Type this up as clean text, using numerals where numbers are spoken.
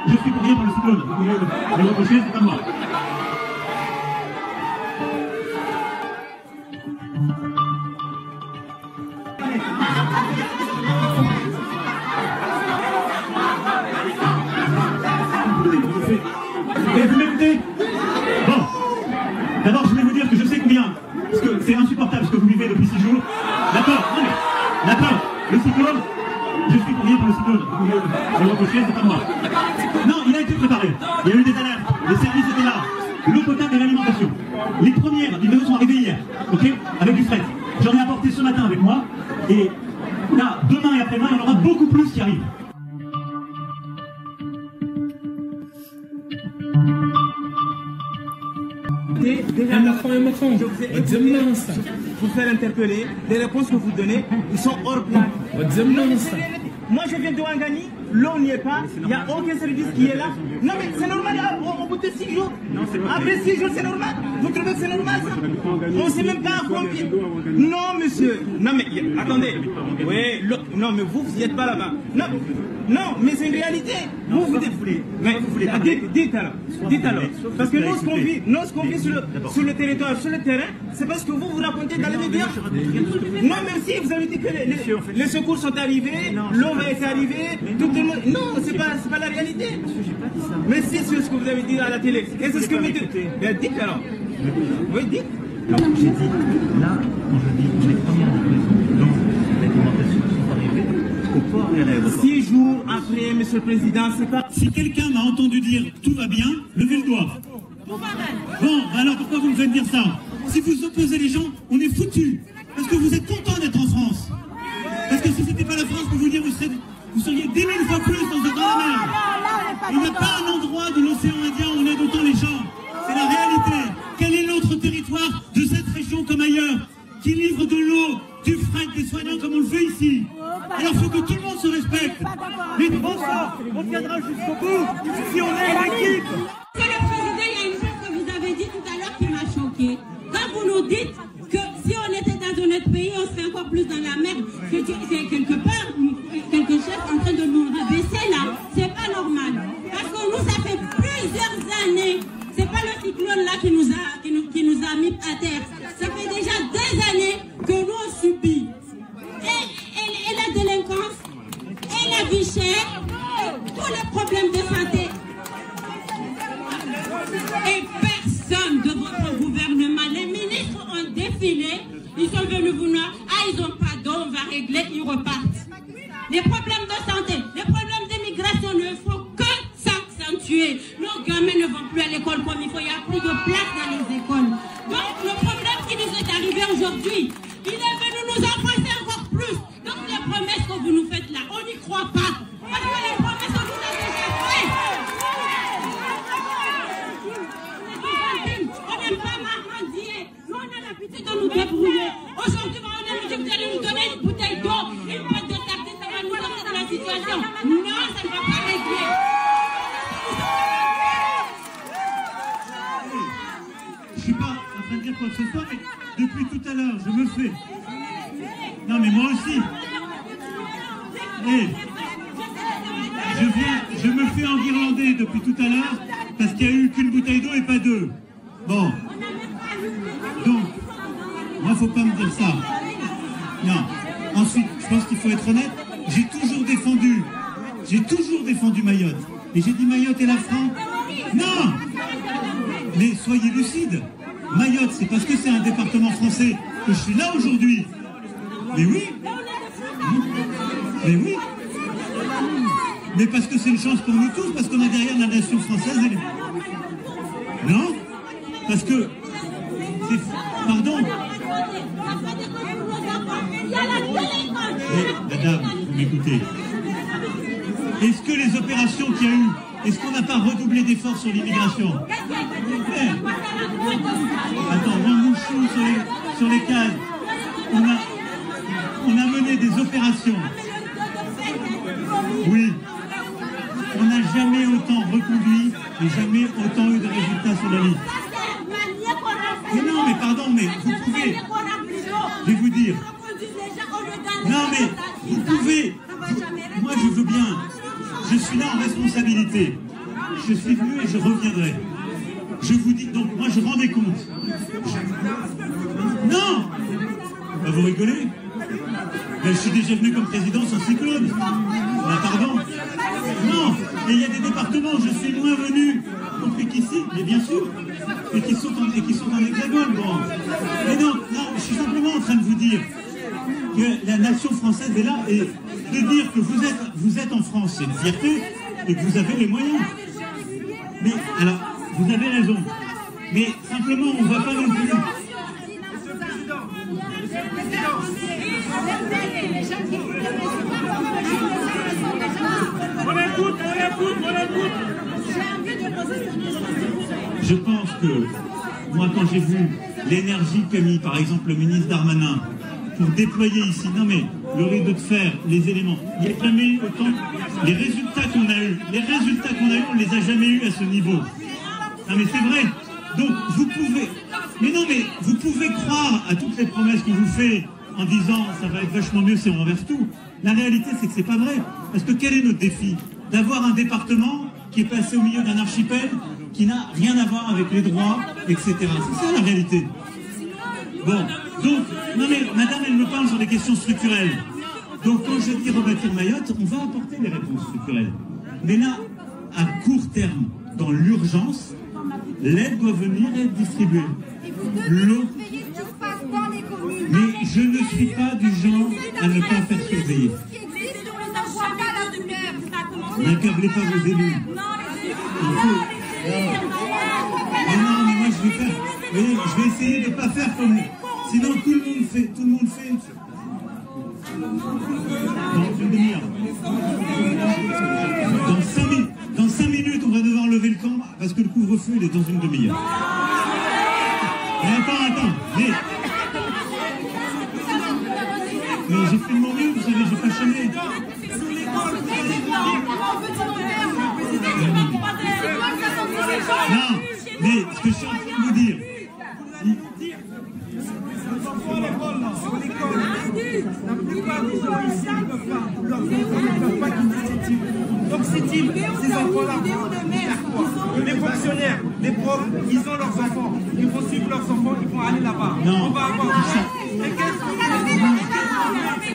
je suis pour rien pour le cyclone. Vous pouvez le reprocher, c'est pas moi. Et vous m'écoutez? Bon. D'abord, je voulais vous dire que je sais combien, parce que c'est insupportable ce que vous vivez depuis 6 jours. D'accord, non mais, d'accord, le cyclone, je suis pour rien pour le cyclone. Vous pouvez le reprocher, c'est pas moi. Non, il a été préparé. Il y a eu des alertes, les services étaient là. L'eau potable et l'alimentation. Les premières livraisons sont arrivées hier, ok, avec du fret. J'en ai apporté ce matin avec moi, et là, demain et après-demain, il y en aura beaucoup plus qui arrivent. Je vous ai écouté, vous faites interpeller, les réponses que vous donnez, ils sont hors plan. Moi je viens de Ouangani, l'eau n'y est pas, il n'y a aucun service qui est là. Non mais c'est normal, au bout de 6 jours. Après 6 jours c'est normal. Vous trouvez que c'est normal ça? On ne sait même pas à combien. Non monsieur, non mais attendez. Oui, non mais vous n'êtes pas là-bas. Non, mais c'est une réalité. Vous défoulez. Dites alors. Parce que nous, ce qu'on vit sur le territoire, sur le terrain, c'est parce que vous racontez dans les médias. Non, même si vous avez dit que les secours sont arrivés, l'eau va être arrivée, tout le monde. Non, c'est pas la réalité. Mais si c'est ce que vous avez dit à la télé. Et c'est ce que vous dites. Dites alors. Oui, dites. Alors, j'ai dit, là, quand je dis les premières livraisons dans l'alimentation sont arrivées au port et à l'aéroport. 6 jours après, monsieur le président, c'est pas... Si quelqu'un m'a entendu dire tout va bien, levez le doigt. Bon, alors pourquoi vous me faites dire ça? Si vous opposez les gens, on est foutus. Parce que vous êtes contents d'être en France. Parce que si c'était pas la France, pour vous dire, vous seriez 10 000 fois plus dans la mer. Il n'y a pas un endroit de l'océan Indien où on aide autant les gens. C'est la réalité. Quel est notre territoire de cette région comme ailleurs, qui livre de l'eau, du fret, des soignants comme on le fait ici? Alors il faut que tout le monde se respecte. Mais bon ça, on viendra jusqu'au bout si on est l'équipe. Monsieur le Président, il y a une chose que vous avez dit tout à l'heure qui m'a choqué. Quand vous nous dites que si on était dans un autre pays, on serait encore plus dans la merde. Je dis c'est quelque part, quelque chose en train de nous rabaisser là. C'est pas normal. Parce que nous, ça fait plusieurs années. C'est pas le cyclone là qui nous a mis à terre. Ça fait déjà des années que nous on subit. Et la délinquance, et la vie chère, et tous les problèmes de santé. Et personne de votre gouvernement, les ministres ont défilé, ils sont venus vous dire, ils n'ont pas d'eau, on va régler, ils repartent. Les problèmes de santé, les problèmes d'immigration ne font que s'accentuer. Nos gamins ne vont plus à l'école comme il faut, il n'y a plus de place dans les écoles. Donc le problème qui nous est arrivé aujourd'hui, il est venu nous embrasser encore plus. Donc les promesses que vous nous faites là, on n'y croit pas. Parce que les promesses, on nous a déjà faites. On n'aime pas marrandier. Nous, on a l'habitude de nous débrouiller. Aujourd'hui, on a dit que vous allez nous donner une bouteille d'eau, une boîte de tartine, ça va nous sortir de la situation. Non, ça ne va pas régler. Je suis pas en train de dire quoi que ce soit, mais depuis tout à l'heure, je me fais. Non, mais moi aussi. Et je me fais enguirlander depuis tout à l'heure parce qu'il n'y a eu qu'une bouteille d'eau et pas deux. Bon. Donc, moi, faut pas me dire ça. Non. Ensuite, je pense qu'il faut être honnête. J'ai toujours défendu Mayotte. Et j'ai dit Mayotte et la France. Non! Mais soyez lucides. Mayotte, c'est parce que c'est un département français que je suis là aujourd'hui. Mais oui. Mais oui. Mais parce que c'est une chance pour nous tous, parce qu'on est derrière la nation française. Non? Parce que... Pardon? Mais, madame, vous m'écoutez. Est-ce que les opérations qu'il y a eu, est-ce qu'on n'a pas redoublé d'efforts sur l'immigration? Attends, mon mouchou sur les cases. On a mené des opérations. Oui. On n'a jamais autant reconduit et jamais autant eu de résultats sur la liste. Mais non, mais pardon, mais vous pouvez. Je vais vous dire. Non, mais vous pouvez. Moi, je veux bien. Je suis là en responsabilité. je suis venu et je reviendrai. Je vous dis, donc moi je rendais compte. Non, bah, vous rigolez? Ben, je suis déjà venu comme président sans cyclone. Ben, pardon. Non, et il y a des départements où je suis moins venu compris qu'ici, mais bien sûr, et qui sont en hexagone. Bon. Mais non, je suis simplement en train de vous dire que la nation française est là, et de dire que vous êtes en France, c'est une fierté, et que vous avez les moyens. Mais alors, vous avez raison. Mais simplement, on ne va pas non plus. Je pense que, moi, quand j'ai vu l'énergie qu'a mis, par exemple, le ministre Darmanin, pour déployer ici, non mais, le rideau de fer, les éléments, il n'y a jamais eu autant, les résultats qu'on a eus, on ne les a jamais eus à ce niveau. Non mais c'est vrai. Donc, vous pouvez, vous pouvez croire à toutes les promesses qu'on vous fait en disant ça va être vachement mieux si on renverse tout. La réalité, c'est que c'est pas vrai. Parce que quel est notre défi? D'avoir un département qui est passé au milieu d'un archipel qui n'a rien à voir avec les droits, etc. C'est ça la réalité. Bon, donc, non mais, madame, elle me parle sur des questions structurelles. Donc, quand je dis rebâtir Mayotte, on va apporter des réponses structurelles. Mais là, à court terme, dans l'urgence, l'aide doit venir et être distribuée. L'eau. Mais je ne suis pas du genre à ne pas faire surveiller. N'accablez pas vos élus. Mais non, mais moi je vais faire. Vous voyez, je vais essayer de ne pas faire comme. Sinon tout le monde fait. Dans une demi-heure. Dans 5 minutes, on va devoir lever le camp parce que le couvre-feu il est dans une demi-heure. Mais attends, mais j'ai fait de mon mieux, vous savez, j'ai pas chômé. Non, mais ce que je suis en train de vous dire. Donc c'est-il, ces enfants-là, les fonctionnaires, les profs, ils ont leurs enfants, ils vont suivre leurs enfants, ils vont aller là-bas. Non. On va avoir... Et qu'est-ce que...